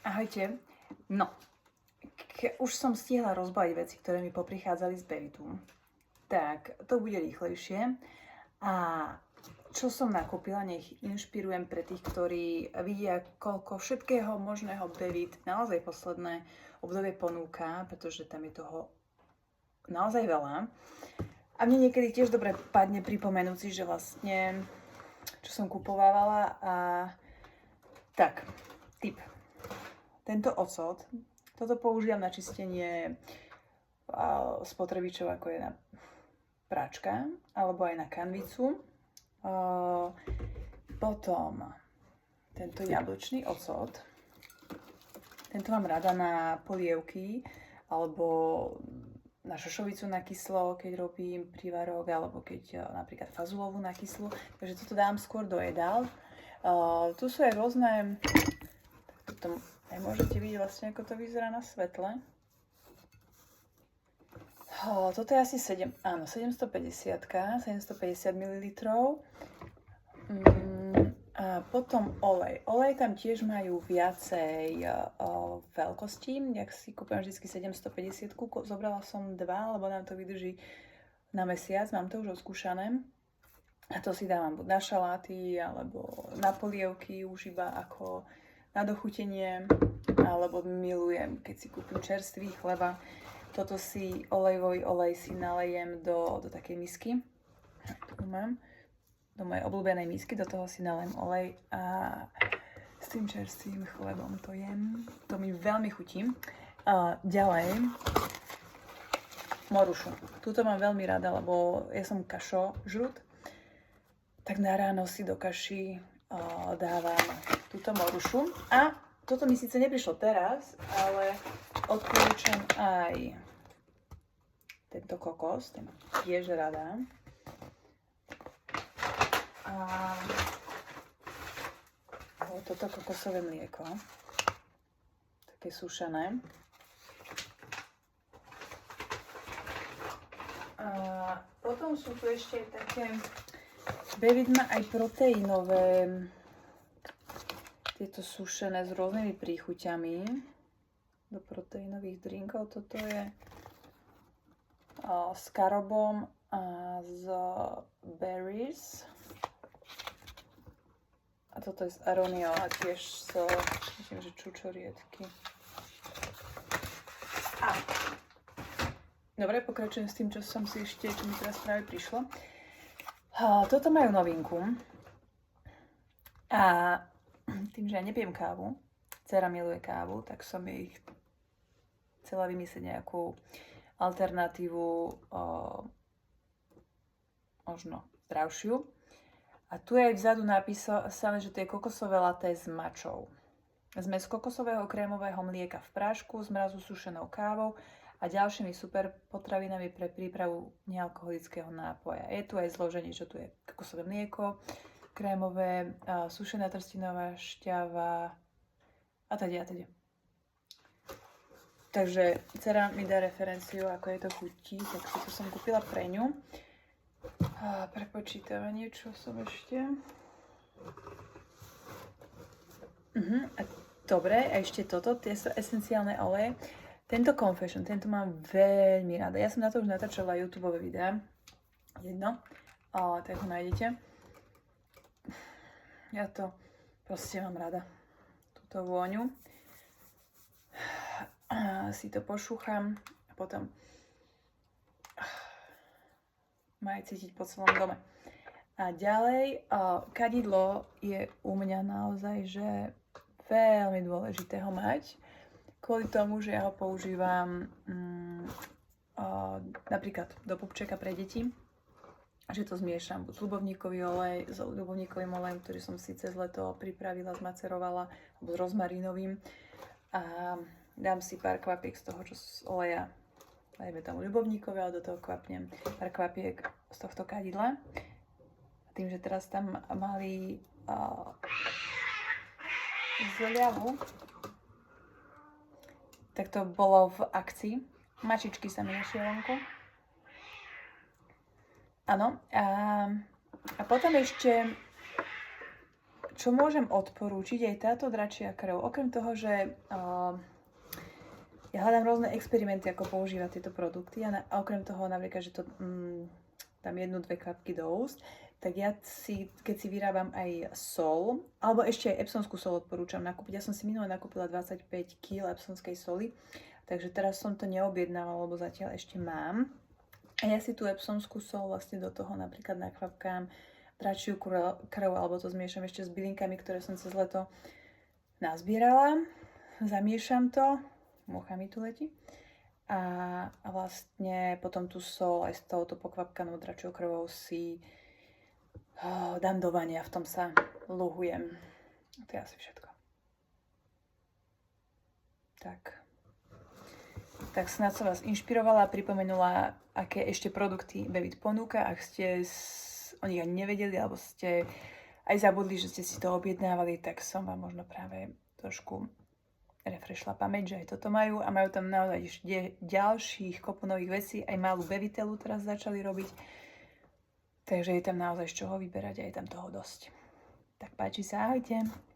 Ahojte. No, už som stihla rozbaliť veci, ktoré mi poprichádzali z Bevitu. Tak, to bude rýchlejšie. A čo som nakúpila, nech inšpirujem pre tých, ktorí vidia, koľko všetkého možného Bevit naozaj posledné obdobie ponúka, pretože tam je toho naozaj veľa. A mne niekedy tiež dobre padne pripomenúť si, že vlastne, čo som kupovávala a tak, tip. Tento ocot, toto používam na čistenie spotrebičov, ako je na práčka, alebo aj na kanvicu. Potom tento jablčný ocot. Tento mám rada na polievky, alebo na šošovicu na kyslo, keď robím prívarok, alebo keď napríklad fazulovú na kyslo. Takže toto dám skôr do jedál. Tu sú aj rôzne... Môžete vidieť vlastne, ako to vyzerá na svetle. Toto je asi 750 ml. A potom olej. Olej tam tiež majú viacej veľkostí. Jak si kúpim vždy 750, zobrala som 2, lebo nám to vydrží na mesiac. Mám to už oskúšané. A to si dávam buď na šaláty, alebo na polievky, už iba ako na dochutenie, alebo milujem, keď si kúpim čerstvý chleba. Toto si olejový olej si nalejem do takej misky. Tu mám. Do mojej obľúbenej misky, do toho si nalejem olej a s tým čerstvým chlebom to jem. To mi veľmi chutí. Ďalej, morušu. Tuto mám veľmi rada, lebo ja som kašožrút. Tak na ráno si do kaši dávam túto morušu. A toto mi síce neprišlo teraz, ale odporúčam aj tento kokos, ten tiež rada. A toto kokosové mlieko, také sušené. A potom sú tu ešte také, Bevit má aj proteínové, tieto sušené s rôznymi príchuťami do proteínových drinkov. Toto je s karobom a z berries. A toto je z aronio a tiež s, myslím, že čučoriedky. Dobre, pokračujem s tým, čo mi teraz práve prišlo. Toto majú novinku. A tým, že ja nepijem kávu, dcera miluje kávu, tak som ich chcela vymyslieť nejakú alternatívu, možno zdravšiu. A tu je aj vzadu napísané, že to je kokosové laté s mačou. Zmes kokosového krémového mlieka v prášku, zmrazu sušenou kávou a ďalšími super potravinami pre prípravu nealkoholického nápoja. Je tu aj zloženie, že tu je kokosové mlieko, krémové, sušená trstinová šťava a teda. Takže dcera mi dá referenciu, ako je to chutí, tak si to som kúpila pre ňu. Prepočítavanie, čo som ešte... Dobre, a ešte toto, tie sú esenciálne oleje. Tento Confession, tento mám veľmi rada. Ja som na to už natáčala YouTubeové videá. Jedno. Tak ho nájdete. Ja to proste mám rada. Túto vôňu. Si to pošúcham a potom má aj cítiť po celom dome. A ďalej, kadidlo je u mňa naozaj, že veľmi dôležité ho mať. Kvôli tomu, že ja ho používam napríklad do pupčeka pre deti. Že to zmiešam buď ľubovníkový olej s ľubovníkovým olejom, ktorý som si cez leto pripravila, zmacerovala, alebo s rozmarínovým. A dám si pár kvapiek z toho, čo z oleja, dajme tomu ľubovníkové, ale do toho kvapnem pár kvapiek z tohto kadidla. Tým, že teraz tam mali zľavu, tak to bolo v akcii. Mačičky sa mi našli vonku. Áno. A potom ešte, čo môžem odporúčiť, aj táto dračia krv, okrem toho, že ja hľadám rôzne experimenty, ako používať tieto produkty a okrem toho napríklad, že to dám 1-2 kvapky do úst, tak ja keď si vyrábam aj sol, alebo ešte aj epsonskú sol odporúčam nakúpiť. Ja som si minule nakúpila 25 kg epsonskej soli, takže teraz som to neobjednávala, lebo zatiaľ ešte mám. A ja si tú epsonskú sol vlastne do toho napríklad nakvapkám dračiu krv, alebo to zmiešam ešte s bylinkami, ktoré som cez leto nazbierala. Zamiešam to, mucha mi tu letí. A vlastne potom tú sol aj s touto pokvapkanou dračiou krvou si dám do vania, v tom sa luhujem. A to je asi všetko. Tak snad som vás inšpirovala a pripomenula, aké ešte produkty Bevit ponúka. Ak ste o nich ani nevedeli, alebo ste aj zabudli, že ste si to objednávali, tak som vám možno práve trošku refreshla pamäť, že aj toto majú a majú tam naozaj ešte ďalších kopu nových vecí, aj malú Bevitelu teraz začali robiť, takže je tam naozaj z čoho vyberať a je tam toho dosť. Tak páči sa, ahojte!